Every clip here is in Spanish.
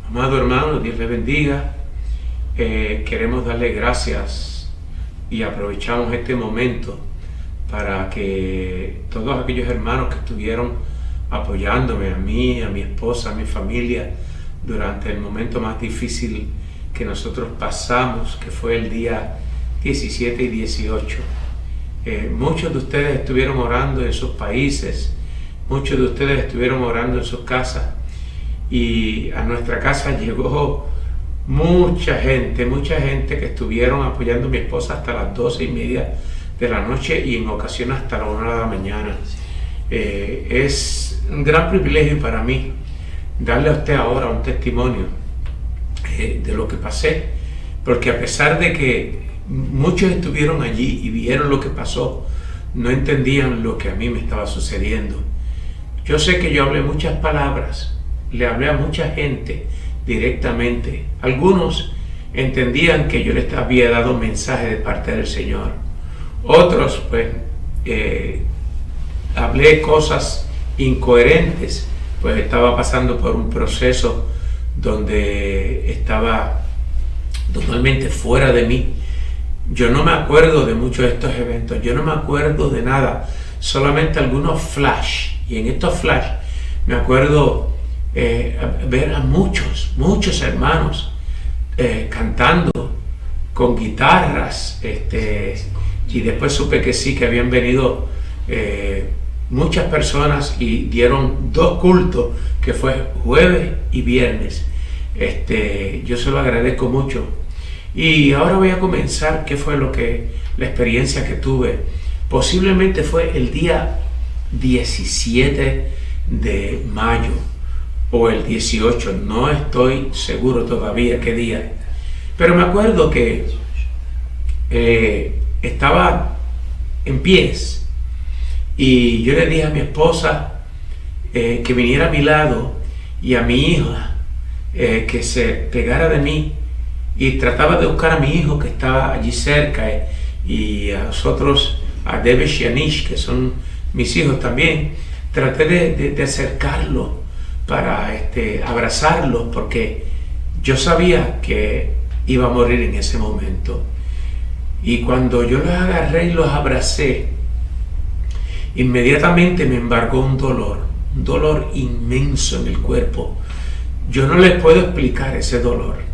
Amado hermano, Dios le bendiga. Queremos darle gracias y aprovechamos este momento para que todos aquellos hermanos que estuvieron apoyándome, a mí, a mi esposa, a mi familia, durante el momento más difícil que nosotros pasamos, que fue el día 17 y 18. Muchos de ustedes estuvieron orando en sus países, muchos de ustedes estuvieron orando en sus casas, y a nuestra casa llegó mucha gente que estuvieron apoyando a mi esposa hasta las 12:30 de la noche y en ocasiones hasta la 1 de la mañana. Es un gran privilegio para mí darle a usted ahora un testimonio de lo que pasé, porque a pesar de que muchos estuvieron allí y vieron lo que pasó, no entendían lo que a mí me estaba sucediendo. Yo sé que yo hablé muchas palabras, le hablé a mucha gente directamente. Algunos entendían que yo les había dado un mensaje de parte del Señor. Otros, pues, hablé cosas incoherentes, pues estaba pasando por un proceso donde estaba totalmente fuera de mí. Yo no me acuerdo de muchos de estos eventos, yo no me acuerdo de nada, solamente algunos flash. Y en estos flash me acuerdo ver a muchos hermanos cantando con guitarras, y después supe que sí, que habían venido muchas personas y dieron 2 cultos, que fue jueves y viernes. Yo se lo agradezco mucho. Y ahora voy a comenzar qué fue la experiencia que tuve. Posiblemente fue el día 17 de mayo o el 18, no estoy seguro todavía qué día, pero me acuerdo que estaba en pies y yo le dije a mi esposa que viniera a mi lado y a mi hija que se pegara de mí, y trataba de buscar a mi hijo que estaba allí cerca, y a nosotros, a Debesh y Anish, que son mis hijos también. Traté de acercarlos para abrazarlos, porque yo sabía que iba a morir en ese momento. Y cuando yo los agarré y los abracé, inmediatamente me embargó un dolor inmenso en el cuerpo. Yo no les puedo explicar ese dolor.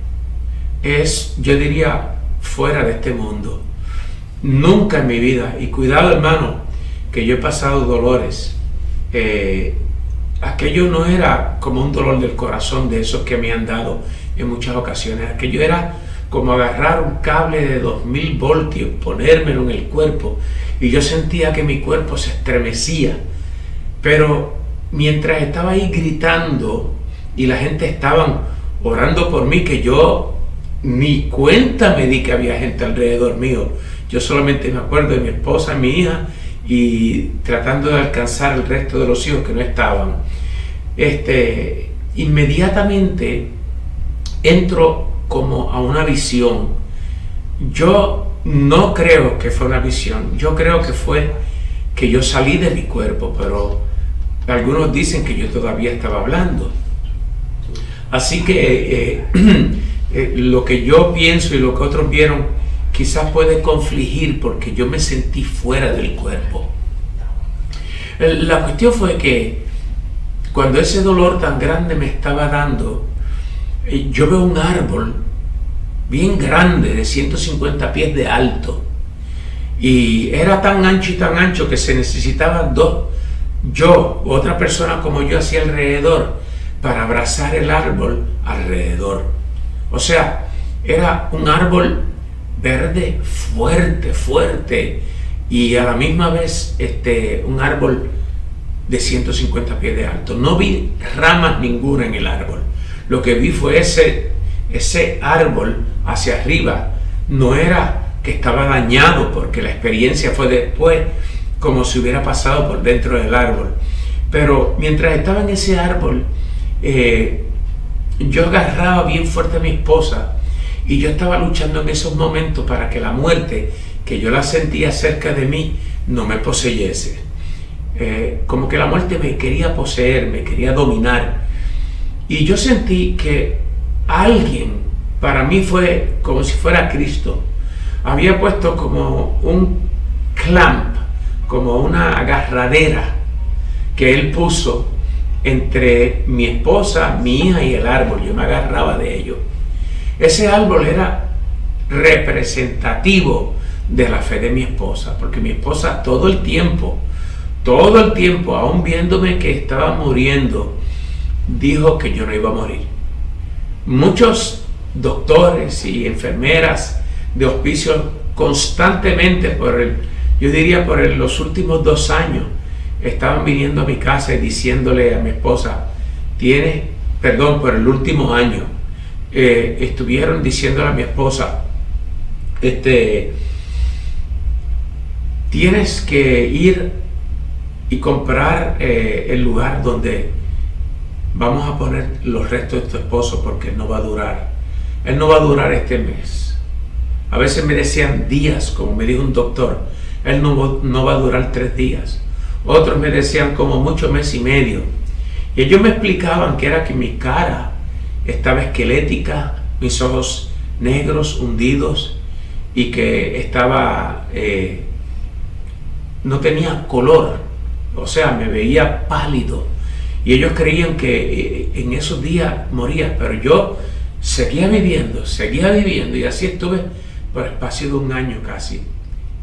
Es, yo diría, fuera de este mundo. Nunca en mi vida, y cuidado hermano, que yo he pasado dolores. Aquello no era como un dolor del corazón de esos que me han dado en muchas ocasiones. Aquello era como agarrar un cable de 2000 voltios, ponérmelo en el cuerpo, y yo sentía que mi cuerpo se estremecía. Pero mientras estaba ahí gritando y la gente estaba orando por mí, que yo ni cuenta me di que había gente alrededor mío. Yo solamente me acuerdo de mi esposa, mi hija, y tratando de alcanzar el resto de los hijos que no estaban. Inmediatamente entro como a una visión. Yo no creo que fue una visión, yo creo que fue que yo salí de mi cuerpo, pero algunos dicen que yo todavía estaba hablando. Así que lo que yo pienso y lo que otros vieron quizás puede confligir, porque yo me sentí fuera del cuerpo. La cuestión fue que cuando ese dolor tan grande me estaba dando, yo veo un árbol bien grande, de 150 pies de alto, y era tan ancho que se necesitaban otra persona como yo hacia alrededor, para abrazar el árbol alrededor. O sea, era un árbol verde fuerte, y a la misma vez un árbol de 150 pies de alto. No vi ramas ninguna en el árbol. Lo que vi fue ese árbol hacia arriba. No era que estaba dañado, porque la experiencia fue después, como si hubiera pasado por dentro del árbol. Pero mientras estaba en ese árbol, yo agarraba bien fuerte a mi esposa, y yo estaba luchando en esos momentos para que la muerte, que yo la sentía cerca de mí, no me poseyese. Como que la muerte me quería poseer, me quería dominar. Y yo sentí que alguien, para mí fue como si fuera Cristo, había puesto como un clamp, como una agarradera que Él puso entre mi esposa, mi hija y el árbol. Yo me agarraba de ello. Ese árbol era representativo de la fe de mi esposa, porque mi esposa todo el tiempo, aún viéndome que estaba muriendo, dijo que yo no iba a morir. Muchos doctores y enfermeras de hospicio constantemente yo diría por los últimos 2 años, estaban viniendo a mi casa y diciéndole a mi esposa, por el último año, estuvieron diciéndole a mi esposa, tienes que ir y comprar el lugar donde vamos a poner los restos de tu esposo, porque él no va a durar este mes. A veces me decían días, como me dijo un doctor, él no va a durar 3 días. Otros me decían como mucho 1 mes y medio. Y ellos me explicaban que era que mi cara estaba esquelética, mis ojos negros, hundidos, y que estaba, no tenía color, o sea, me veía pálido. Y ellos creían que en esos días moría, pero yo seguía viviendo, y así estuve por espacio de 1 año casi.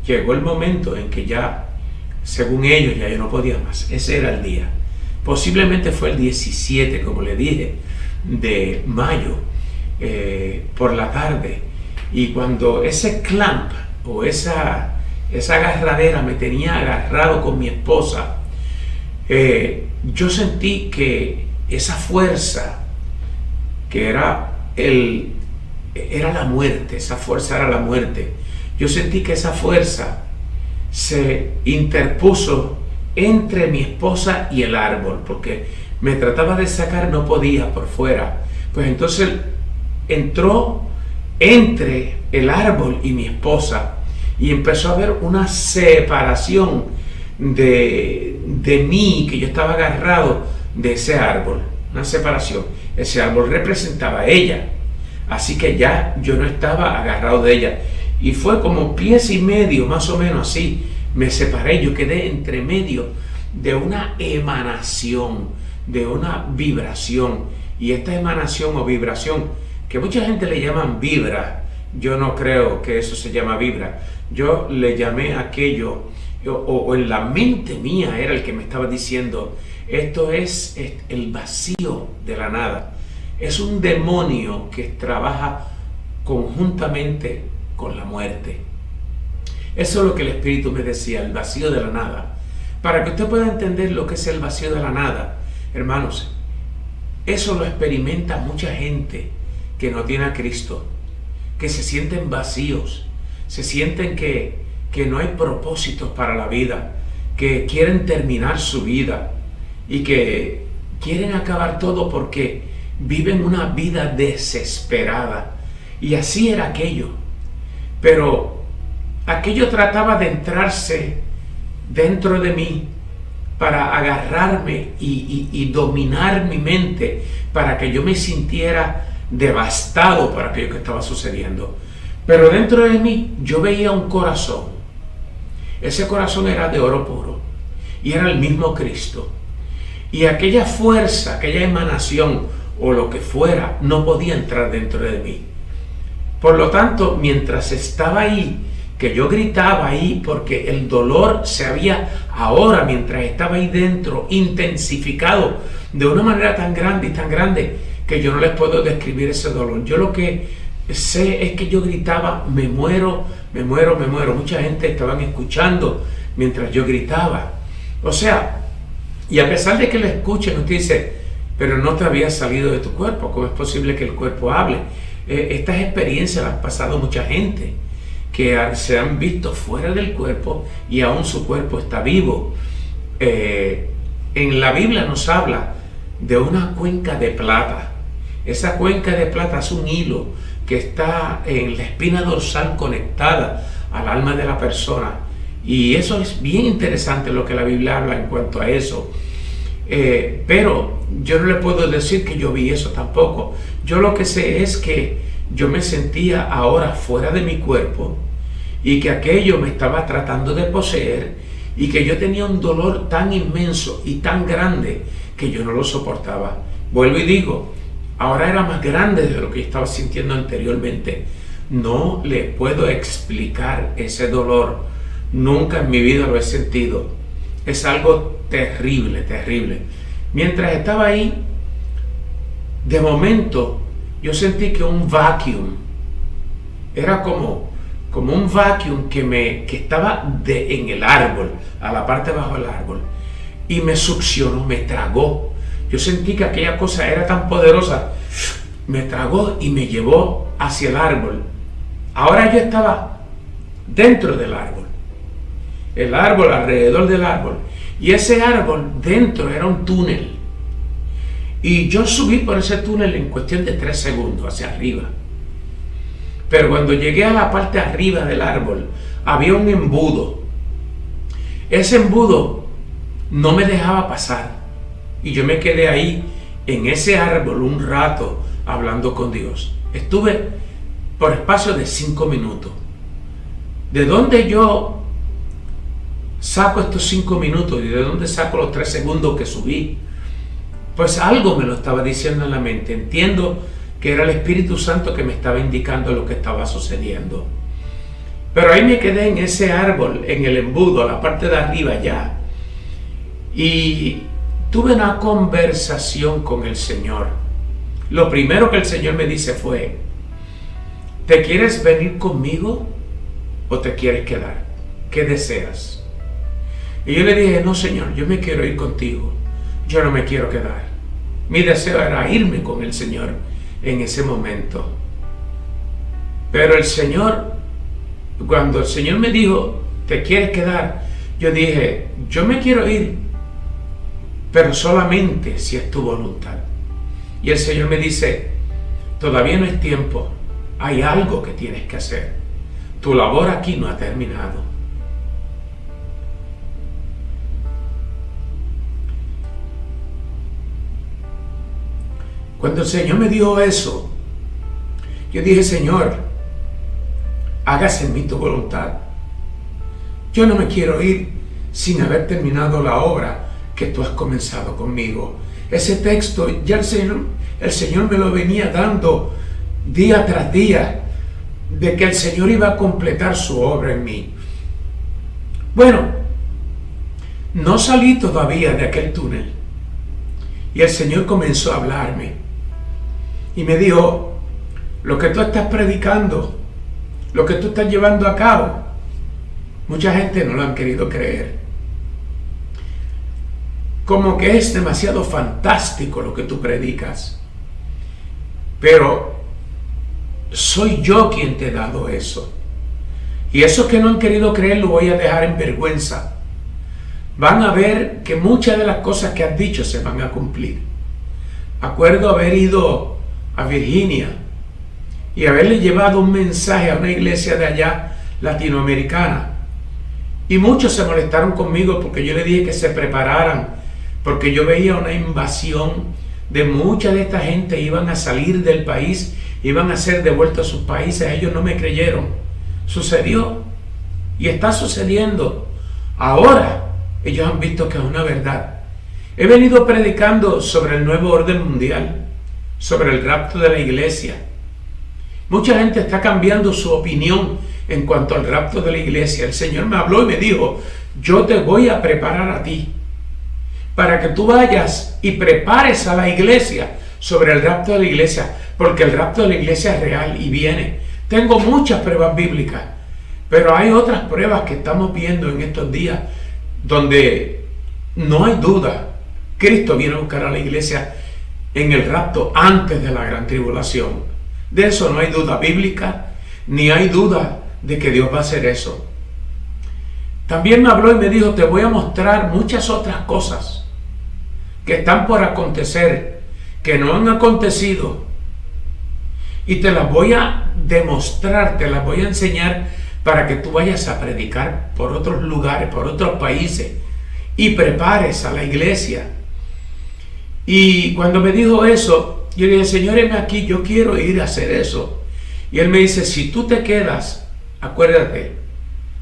Llegó el momento en que ya, según ellos, ya yo no podía más. Ese era el día. Posiblemente fue el 17, como le dije, de mayo, por la tarde. Y cuando ese clamp o esa agarradera me tenía agarrado con mi esposa, yo sentí que esa fuerza, que era la muerte, esa fuerza era la muerte. Yo sentí que esa fuerza se interpuso entre mi esposa y el árbol, porque me trataba de sacar, no podía por fuera. Pues entonces entró entre el árbol y mi esposa y empezó a haber una separación de mí, que yo estaba agarrado de ese árbol, una separación. Ese árbol representaba a ella, así que ya yo no estaba agarrado de ella, y fue como 1,5 pies, más o menos así, me separé. Yo quedé entre medio de una emanación, de una vibración, y esta emanación o vibración, que mucha gente le llaman vibra, yo no creo que eso se llama vibra. Yo le llamé aquello, o en la mente mía era el que me estaba diciendo, esto es el vacío de la nada. Es un demonio que trabaja conjuntamente con la muerte. Eso es lo que el Espíritu me decía, el vacío de la nada. Para que usted pueda entender lo que es el vacío de la nada, hermanos, eso lo experimenta mucha gente que no tiene a Cristo, que se sienten vacíos, se sienten que no hay propósitos para la vida, que quieren terminar su vida y que quieren acabar todo porque viven una vida desesperada. Y así era aquello. Pero aquello trataba de entrarse dentro de mí para agarrarme y dominar mi mente, para que yo me sintiera devastado por aquello que estaba sucediendo. Pero dentro de mí yo veía un corazón. Ese corazón era de oro puro y era el mismo Cristo. Y aquella fuerza, aquella emanación o lo que fuera, no podía entrar dentro de mí. Por lo tanto, mientras estaba ahí, que yo gritaba ahí, porque el dolor se había ahora, mientras estaba ahí dentro, intensificado de una manera tan grande, que yo no les puedo describir ese dolor. Yo lo que sé es que yo gritaba, me muero, me muero, me muero. Mucha gente estaban escuchando mientras yo gritaba. O sea, y a pesar de que lo escuchen, usted dice, pero no te había salido de tu cuerpo. ¿Cómo es posible que el cuerpo hable? Estas experiencias las ha pasado mucha gente, que se han visto fuera del cuerpo y aún su cuerpo está vivo. En la Biblia nos habla de una cuenca de plata. Esa cuenca de plata es un hilo que está en la espina dorsal conectada al alma de la persona. Y eso es bien interesante lo que la Biblia habla en cuanto a eso. Pero yo no le puedo decir que yo vi eso tampoco. Yo lo que sé es que yo me sentía ahora fuera de mi cuerpo y que aquello me estaba tratando de poseer y que yo tenía un dolor tan inmenso y tan grande que yo no lo soportaba. Vuelvo y digo, ahora era más grande de lo que estaba sintiendo anteriormente. No le puedo explicar ese dolor. Nunca en mi vida lo he sentido. Es algo terrible, terrible. Mientras estaba ahí, de momento, yo sentí que un vacuum, era como un vacuum que estaba en el árbol, a la parte de abajo del árbol, y me succionó, me tragó. Yo sentí que aquella cosa era tan poderosa, me tragó y me llevó hacia el árbol. Ahora yo estaba dentro del árbol, el árbol alrededor del árbol, y ese árbol dentro era un túnel. Y yo subí por ese túnel en cuestión de 3 segundos hacia arriba. Pero cuando llegué a la parte arriba del árbol, había un embudo. Ese embudo no me dejaba pasar. Y yo me quedé ahí, en ese árbol, un rato, hablando con Dios. Estuve por espacio de 5 minutos. ¿De dónde yo saco estos 5 minutos? ¿Y de dónde saco los 3 segundos que subí? Pues algo me lo estaba diciendo en la mente. Entiendo que era el Espíritu Santo que me estaba indicando lo que estaba sucediendo. Pero ahí me quedé en ese árbol, en el embudo, a la parte de arriba ya. Y tuve una conversación con el Señor. Lo primero que el Señor me dice fue: ¿te quieres venir conmigo o te quieres quedar? ¿Qué deseas? Y yo le dije: no, Señor, yo me quiero ir contigo. Yo no me quiero quedar. Mi deseo era irme con el Señor en ese momento. Pero el Señor, cuando el Señor me dijo: ¿te quieres quedar? Yo dije: yo me quiero ir, pero solamente si es tu voluntad. Y el Señor me dice: todavía no es tiempo. Hay algo que tienes que hacer. Tu labor aquí no ha terminado. Cuando el Señor me dijo eso, yo dije: Señor, hágase en mí tu voluntad. Yo no me quiero ir sin haber terminado la obra que tú has comenzado conmigo. Ese texto ya el Señor me lo venía dando día tras día, de que el Señor iba a completar su obra en mí. Bueno, no salí todavía de aquel túnel y el Señor comenzó a hablarme. Y me dijo: lo que tú estás predicando, lo que tú estás llevando a cabo, mucha gente no lo han querido creer. Como que es demasiado fantástico lo que tú predicas. Pero soy yo quien te he dado eso. Y esos que no han querido creer lo voy a dejar en vergüenza. Van a ver que muchas de las cosas que has dicho se van a cumplir. Acuerdo haber ido a Virginia y haberle llevado un mensaje a una iglesia de allá latinoamericana, y muchos se molestaron conmigo porque yo le dije que se prepararan, porque yo veía una invasión de mucha de esta gente. Iban a salir del país, iban a ser devueltos a sus países. Ellos no me creyeron. Sucedió y está sucediendo. Ahora ellos han visto que es una verdad. He venido predicando sobre el nuevo orden mundial, sobre el rapto de la iglesia. Mucha gente está cambiando su opinión en cuanto al rapto de la iglesia. El Señor me habló y me dijo: yo te voy a preparar a ti para que tú vayas y prepares a la iglesia sobre el rapto de la iglesia, porque el rapto de la iglesia es real y viene. Tengo muchas pruebas bíblicas, pero hay otras pruebas que estamos viendo en estos días donde no hay duda. Cristo viene a buscar a la iglesia en el rapto antes de la gran tribulación. De eso no hay duda bíblica, ni hay duda de que Dios va a hacer eso. También me habló y me dijo: te voy a mostrar muchas otras cosas que están por acontecer, que no han acontecido, y te las voy a demostrar, te las voy a enseñar para que tú vayas a predicar por otros lugares, por otros países, y prepares a la iglesia. Y cuando me dijo eso, yo le dije, Señor, heme aquí, yo quiero ir a hacer eso. Y él me dice, si tú te quedas, acuérdate,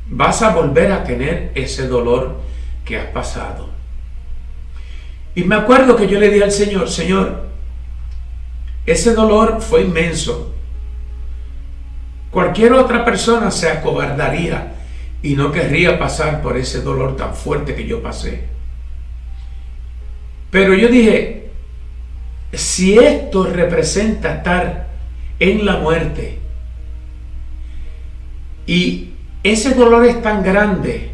vas a volver a tener ese dolor que has pasado. Y me acuerdo que yo le dije al Señor, Señor, ese dolor fue inmenso. Cualquier otra persona se acobardaría y no querría pasar por ese dolor tan fuerte que yo pasé. Pero yo dije, si esto representa estar en la muerte y ese dolor es tan grande,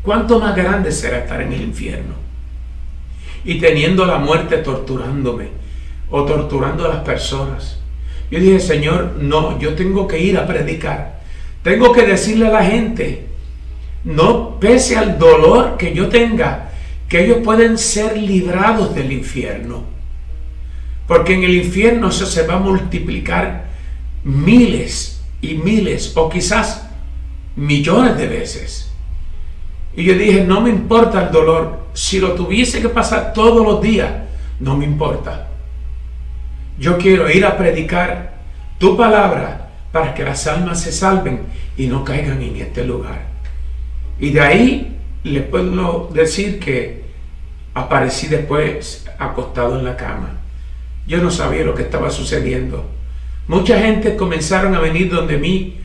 ¿cuánto más grande será estar en el infierno? Y teniendo la muerte torturándome o torturando a las personas. Yo dije, Señor, no, yo tengo que ir a predicar. Tengo que decirle a la gente, no, pese al dolor que yo tenga, que ellos pueden ser librados del infierno. Porque en el infierno eso se va a multiplicar miles y miles o quizás millones de veces. Y yo dije, no me importa el dolor. Si lo tuviese que pasar todos los días, no me importa. Yo quiero ir a predicar tu palabra para que las almas se salven y no caigan en este lugar. Y de ahí les puedo decir que aparecí después acostado en la cama. Yo no sabía lo que estaba sucediendo. Mucha gente comenzaron a venir donde mí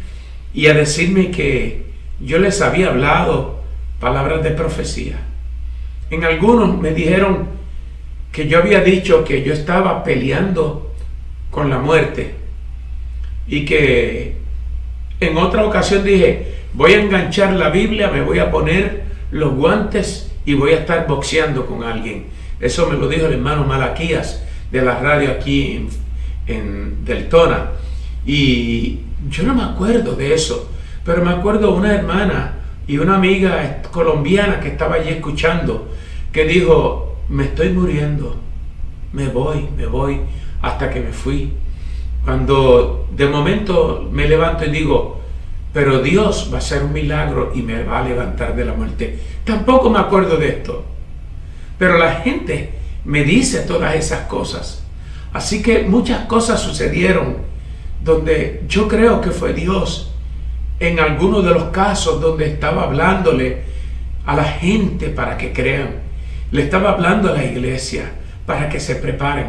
y a decirme que yo les había hablado palabras de profecía. En algunos me dijeron que yo había dicho que yo estaba peleando con la muerte y que en otra ocasión dije, voy a enganchar la Biblia, me voy a poner los guantes y voy a estar boxeando con alguien. Eso me lo dijo el hermano Malaquías de la radio aquí en Deltona. Y yo no me acuerdo de eso, pero me acuerdo una hermana y una amiga colombiana que estaba allí escuchando, que dijo, me estoy muriendo, me voy, hasta que me fui. Cuando de momento me levanto y digo, pero Dios va a hacer un milagro y me va a levantar de la muerte. Tampoco me acuerdo de esto, pero la gente me dice todas esas cosas. Así que muchas cosas sucedieron donde yo creo que fue Dios. En algunos de los casos donde estaba hablándole a la gente para que crean, le estaba hablando a la iglesia para que se preparen.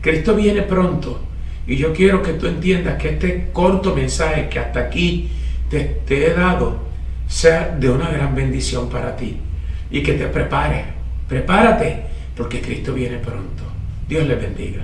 Cristo viene pronto y yo quiero que tú entiendas que este corto mensaje que hasta aquí te he dado sea de una gran bendición para ti y que te prepárate porque Cristo viene pronto. Dios les bendiga.